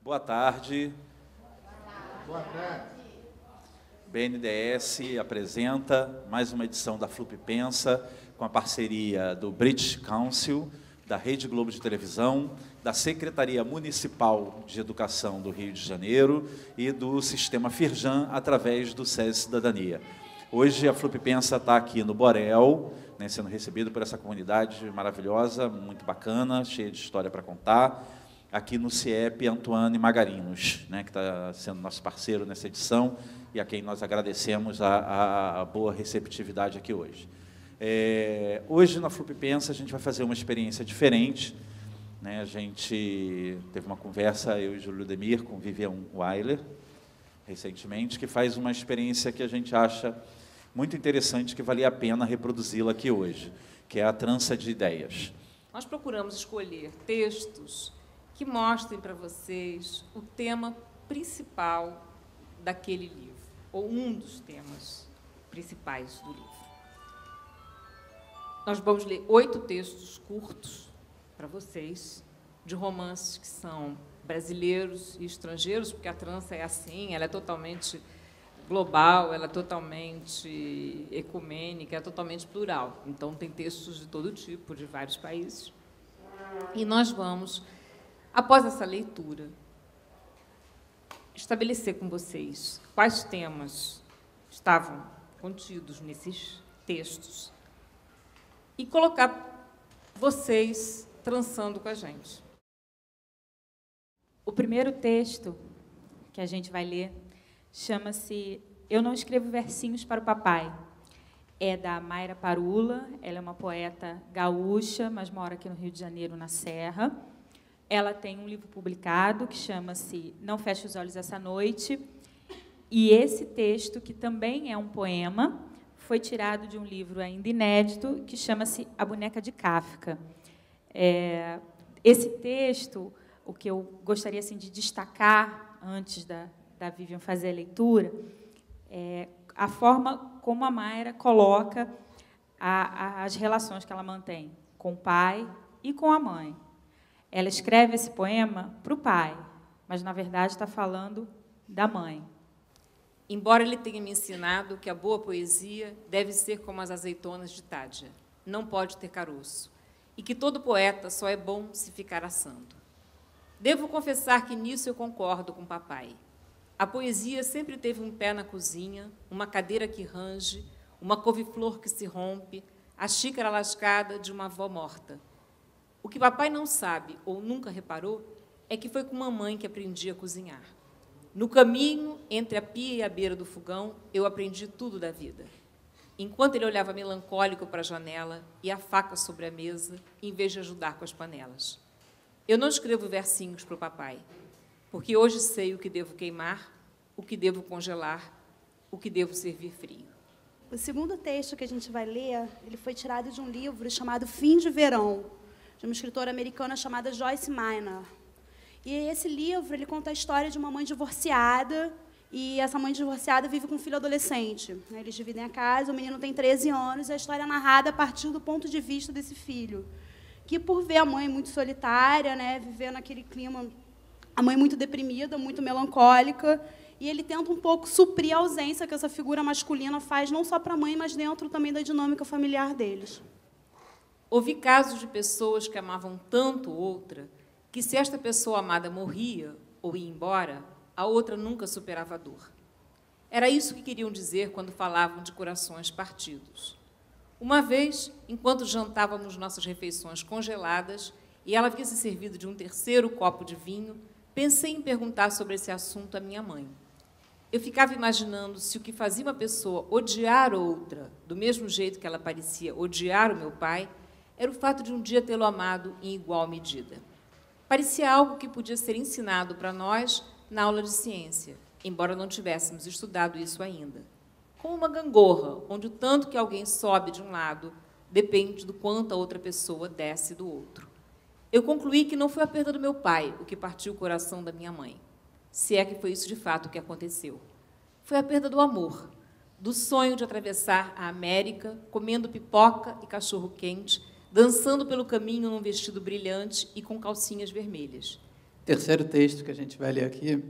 Boa tarde. Boa tarde. BNDES apresenta mais uma edição da Flup Pensa, com a parceria do British Council, da Rede Globo de Televisão, da Secretaria Municipal de Educação do Rio de Janeiro e do Sistema Firjan, através do SESI Cidadania. Hoje a Flup Pensa está aqui no Borel, né, sendo recebido por essa comunidade maravilhosa, muito bacana, cheia de história para contar, aqui no CIEP Antoine Magarinos, né, que está sendo nosso parceiro nessa edição e a quem nós agradecemos a boa receptividade aqui hoje. Hoje, na Flup Pensa, a gente vai fazer uma experiência diferente, né? A gente teve uma conversa, eu e Júlio Demir, com Vivian Weiler, recentemente, que faz uma experiência que a gente acha muito interessante, que valia a pena reproduzi-la aqui hoje, que é a trança de ideias. Nós procuramos escolher textos que mostrem para vocês o tema principal daquele livro, ou um dos temas principais do livro. Nós vamos ler 8 textos curtos para vocês, de romances que são brasileiros e estrangeiros, porque a trança é assim, ela é totalmente global, ela é totalmente ecumênica, é totalmente plural. Então, tem textos de todo tipo, de vários países. E nós vamos, após essa leitura, estabelecer com vocês quais temas estavam contidos nesses textos e colocar vocês trançando com a gente. O primeiro texto que a gente vai ler chama-se Eu Não Escrevo Versinhos para o Papai. É da Mayra Parula, ela é uma poeta gaúcha, mas mora aqui no Rio de Janeiro, na Serra. Ela tem um livro publicado que chama-se Não Feche os Olhos Essa Noite. E esse texto, que também é um poema, foi tirado de um livro ainda inédito, que chama-se A Boneca de Kafka. Esse texto, o que eu gostaria assim, de destacar, antes da Vivian fazer a leitura, é a forma como a Mayra coloca as relações que ela mantém com o pai e com a mãe. Ela escreve esse poema para o pai, mas, na verdade, está falando da mãe. Embora ele tenha me ensinado que a boa poesia deve ser como as azeitonas de Tádia, não pode ter caroço, e que todo poeta só é bom se ficar assando. Devo confessar que nisso eu concordo com papai. A poesia sempre teve um pé na cozinha, uma cadeira que range, uma couve-flor que se rompe, a xícara lascada de uma avó morta. O que papai não sabe ou nunca reparou é que foi com mamãe que aprendi a cozinhar. No caminho, entre a pia e a beira do fogão, eu aprendi tudo da vida. Enquanto ele olhava melancólico para a janela e a faca sobre a mesa, em vez de ajudar com as panelas. Eu não escrevo versinhos para o papai, porque hoje sei o que devo queimar, o que devo congelar, o que devo servir frio. O segundo texto que a gente vai ler, ele foi tirado de um livro chamado Fim de Verão, de uma escritora americana chamada Joyce Maynard. E esse livro, ele conta a história de uma mãe divorciada, e essa mãe divorciada vive com um filho adolescente. Eles dividem a casa, o menino tem 13 anos, e a história é narrada a partir do ponto de vista desse filho, que, por ver a mãe muito solitária, né, viver naquele clima, a mãe muito deprimida, muito melancólica, e ele tenta um pouco suprir a ausência que essa figura masculina faz, não só para a mãe, mas dentro também da dinâmica familiar deles. Ouvi casos de pessoas que amavam tanto outra, que se esta pessoa amada morria ou ia embora, a outra nunca superava a dor. Era isso que queriam dizer quando falavam de corações partidos. Uma vez, enquanto jantávamos nossas refeições congeladas e ela havia se servido de um terceiro copo de vinho, pensei em perguntar sobre esse assunto à minha mãe. Eu ficava imaginando se o que fazia uma pessoa odiar outra, do mesmo jeito que ela parecia odiar o meu pai, era o fato de um dia tê-lo amado em igual medida. Parecia algo que podia ser ensinado para nós na aula de ciência, embora não tivéssemos estudado isso ainda. Como uma gangorra, onde o tanto que alguém sobe de um lado depende do quanto a outra pessoa desce do outro. Eu concluí que não foi a perda do meu pai o que partiu o coração da minha mãe, se é que foi isso de fato que aconteceu. Foi a perda do amor, do sonho de atravessar a América, comendo pipoca e cachorro-quente, dançando pelo caminho num vestido brilhante e com calcinhas vermelhas. terceiro texto que a gente vai ler aqui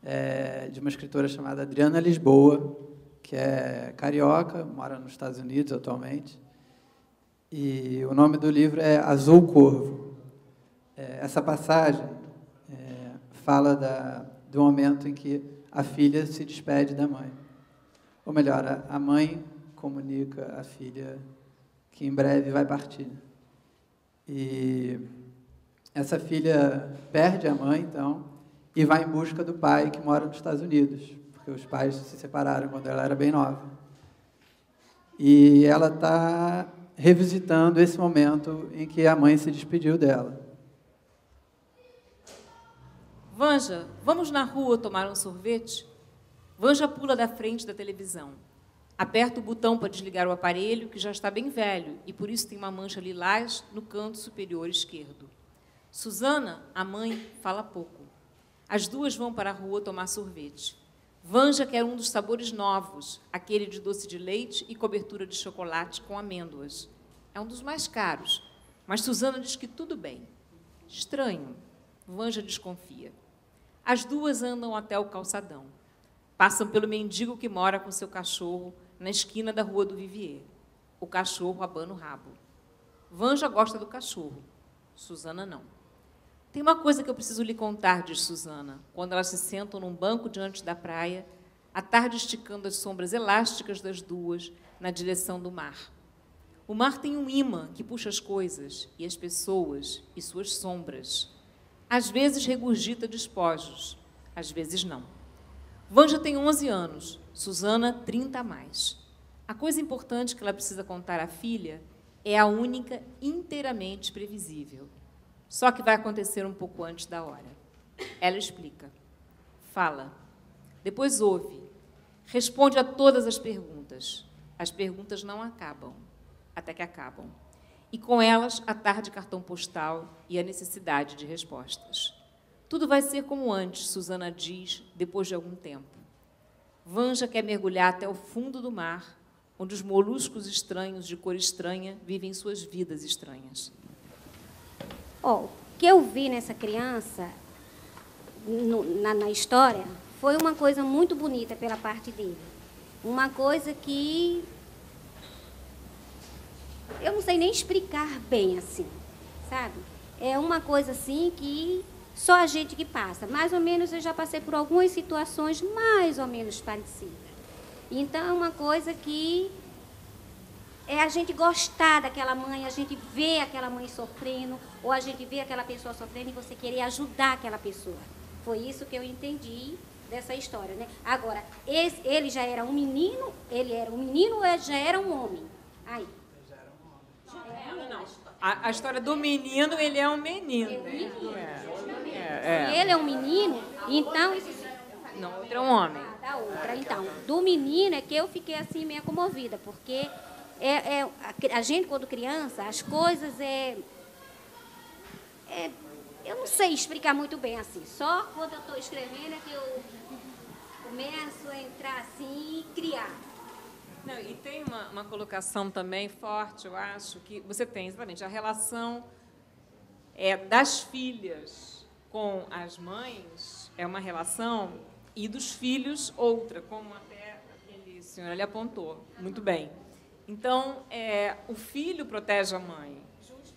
é de uma escritora chamada Adriana Lisboa, que é carioca, mora nos Estados Unidos atualmente. E o nome do livro é Azul Corvo. Essa passagem fala do momento em que a filha se despede da mãe. Ou melhor, a mãe comunica à filha que em breve vai partir. E essa filha perde a mãe, então, e vai em busca do pai que mora nos Estados Unidos, porque os pais se separaram quando ela era bem nova. E ela está revisitando esse momento em que a mãe se despediu dela. Vanja, vamos na rua tomar um sorvete? Vanja pula da frente da televisão. Aperta o botão para desligar o aparelho, que já está bem velho, e por isso tem uma mancha lilás no canto superior esquerdo. Susana, a mãe, fala pouco. As duas vão para a rua tomar sorvete. Vanja quer um dos sabores novos, aquele de doce de leite e cobertura de chocolate com amêndoas. É um dos mais caros, mas Susana diz que tudo bem. Estranho. Vanja desconfia. As duas andam até o calçadão. Passam pelo mendigo que mora com seu cachorro na esquina da rua do Vivier. O cachorro abana o rabo. Vanja gosta do cachorro. Susana não. Tem uma coisa que eu preciso lhe contar, diz Susana, quando elas se sentam num banco diante da praia, à tarde esticando as sombras elásticas das duas na direção do mar. O mar tem um imã que puxa as coisas e as pessoas e suas sombras. Às vezes regurgita despojos, às vezes não. Vanja tem 11 anos, Susana 30 a mais. A coisa importante que ela precisa contar à filha é a única inteiramente previsível. Só que vai acontecer um pouco antes da hora. Ela explica. Fala. Depois ouve. Responde a todas as perguntas. As perguntas não acabam, até que acabam. E com elas, a tarde cartão postal e a necessidade de respostas. Tudo vai ser como antes, Susana diz, depois de algum tempo. Vanja quer mergulhar até o fundo do mar, onde os moluscos estranhos de cor estranha vivem suas vidas estranhas. O que eu vi nessa criança, na história, foi uma coisa muito bonita pela parte dele. Uma coisa que eu não sei nem explicar bem, assim, sabe? É uma coisa assim que só a gente que passa. Mais ou menos eu já passei por algumas situações mais ou menos parecidas. Então é uma coisa que é a gente gostar daquela mãe, a gente vê aquela mãe sofrendo, ou a gente vê aquela pessoa sofrendo e você querer ajudar aquela pessoa. Foi isso que eu entendi dessa história, né? Agora, ele já era um menino, ou já era um homem? Aí. A história do menino, ele é um menino. Ele é um menino, então... Não, outro é um homem. Da outra, então. Do menino é que eu fiquei assim meio comovida, porque a gente, quando criança, as coisas eu não sei explicar muito bem assim. Só quando eu estou escrevendo é que eu começo a entrar assim e criar. Não, e tem uma colocação também forte, eu acho, que você tem exatamente a relação das filhas com as mães, é uma relação, e dos filhos outra, como até aquele senhor ali apontou. Muito bem. Então, o filho protege a mãe.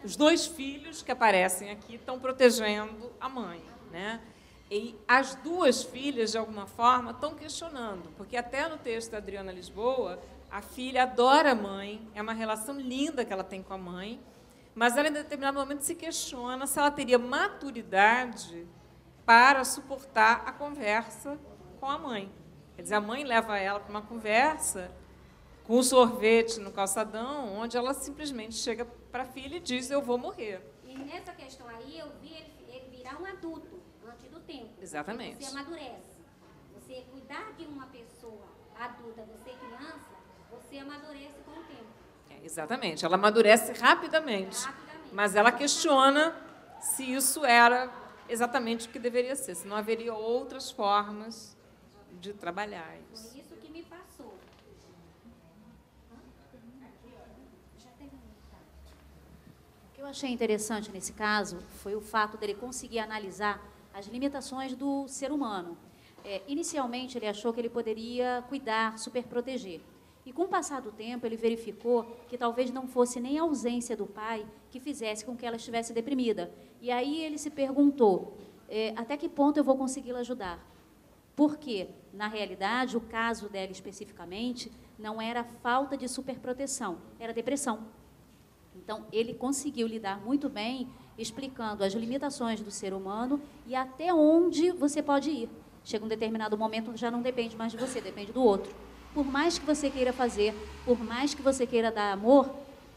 Os dois filhos que aparecem aqui estão protegendo a mãe, né? E as duas filhas, de alguma forma, estão questionando, porque até no texto da Adriana Lisboa, a filha adora a mãe, é uma relação linda que ela tem com a mãe, mas ela, em determinado momento, se questiona se ela teria maturidade para suportar a conversa com a mãe. Quer dizer, a mãe leva ela para uma conversa com o sorvete no calçadão, onde ela simplesmente chega para a filha e diz, eu vou morrer. E nessa questão aí, eu vi ele virar um adulto, antes do tempo. Exatamente. Você amadurece. Você cuidar de uma pessoa adulta, você criança, você amadurece com o tempo. Exatamente. Ela amadurece rapidamente. Mas ela questiona se isso era exatamente o que deveria ser, se não haveria outras formas de trabalhar isso. Foi isso que me passou. O que eu achei interessante nesse caso foi o fato dele conseguir analisar as limitações do ser humano. Inicialmente, ele achou que ele poderia cuidar, superproteger. E, com o passar do tempo, ele verificou que talvez não fosse nem a ausência do pai que fizesse com que ela estivesse deprimida. E aí ele se perguntou, até que ponto eu vou conseguir ajudar? Porque, na realidade, o caso dela especificamente não era falta de superproteção, era depressão. Então, ele conseguiu lidar muito bem, explicando as limitações do ser humano e até onde você pode ir. Chega um determinado momento, já não depende mais de você, depende do outro. Por mais que você queira fazer, por mais que você queira dar amor,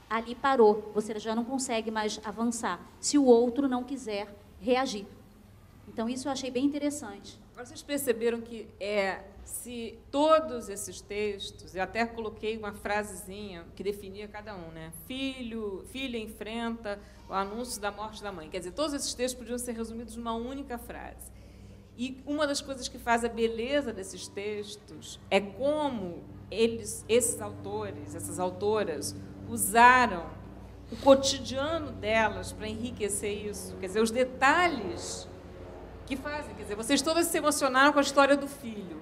ali parou. Você já não consegue mais avançar, se o outro não quiser reagir. Então, isso eu achei bem interessante. Agora, vocês perceberam que se todos esses textos, eu até coloquei uma frasezinha que definia cada um, né? Filha enfrenta o anúncio da morte da mãe. Quer dizer, todos esses textos podiam ser resumidos numa única frase. E uma das coisas que faz a beleza desses textos é como esses autores, essas autoras, usaram o cotidiano delas para enriquecer isso. Quer dizer, os detalhes que fazem. Quer dizer, vocês todas se emocionaram com a história do filho.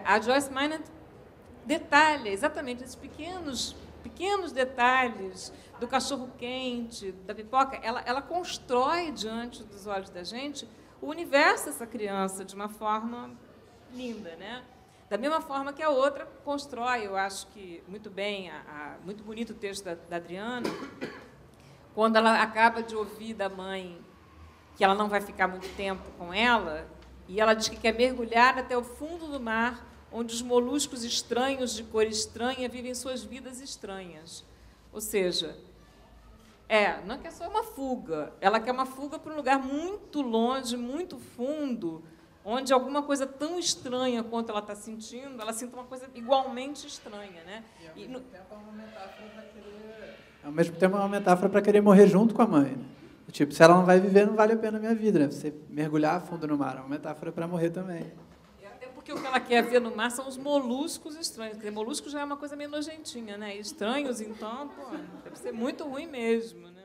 A Joyce Maynard detalha exatamente esses pequenos detalhes do cachorro quente, da pipoca. Ela constrói diante dos olhos da gente o universo dessa criança de uma forma linda, né? Da mesma forma que a outra constrói, eu acho que muito bem, muito bonito o texto da Adriana, quando ela acaba de ouvir da mãe que ela não vai ficar muito tempo com ela, e ela diz que quer mergulhar até o fundo do mar, onde os moluscos estranhos, de cor estranha, vivem suas vidas estranhas. Ou seja, não é que é só uma fuga, ela quer uma fuga para um lugar muito longe, muito fundo, onde alguma coisa tão estranha quanto ela está sentindo, ela sinta uma coisa igualmente estranha, né? Ao mesmo tempo é uma metáfora para querer morrer junto com a mãe, né? Tipo, se ela não vai viver, não vale a pena a minha vida, né? Você mergulhar fundo no mar é uma metáfora para morrer também. Até porque o que ela quer ver no mar são os moluscos estranhos. Porque molusco já é uma coisa meio nojentinha, né? Estranhos, então, pô, deve ser muito ruim mesmo, né?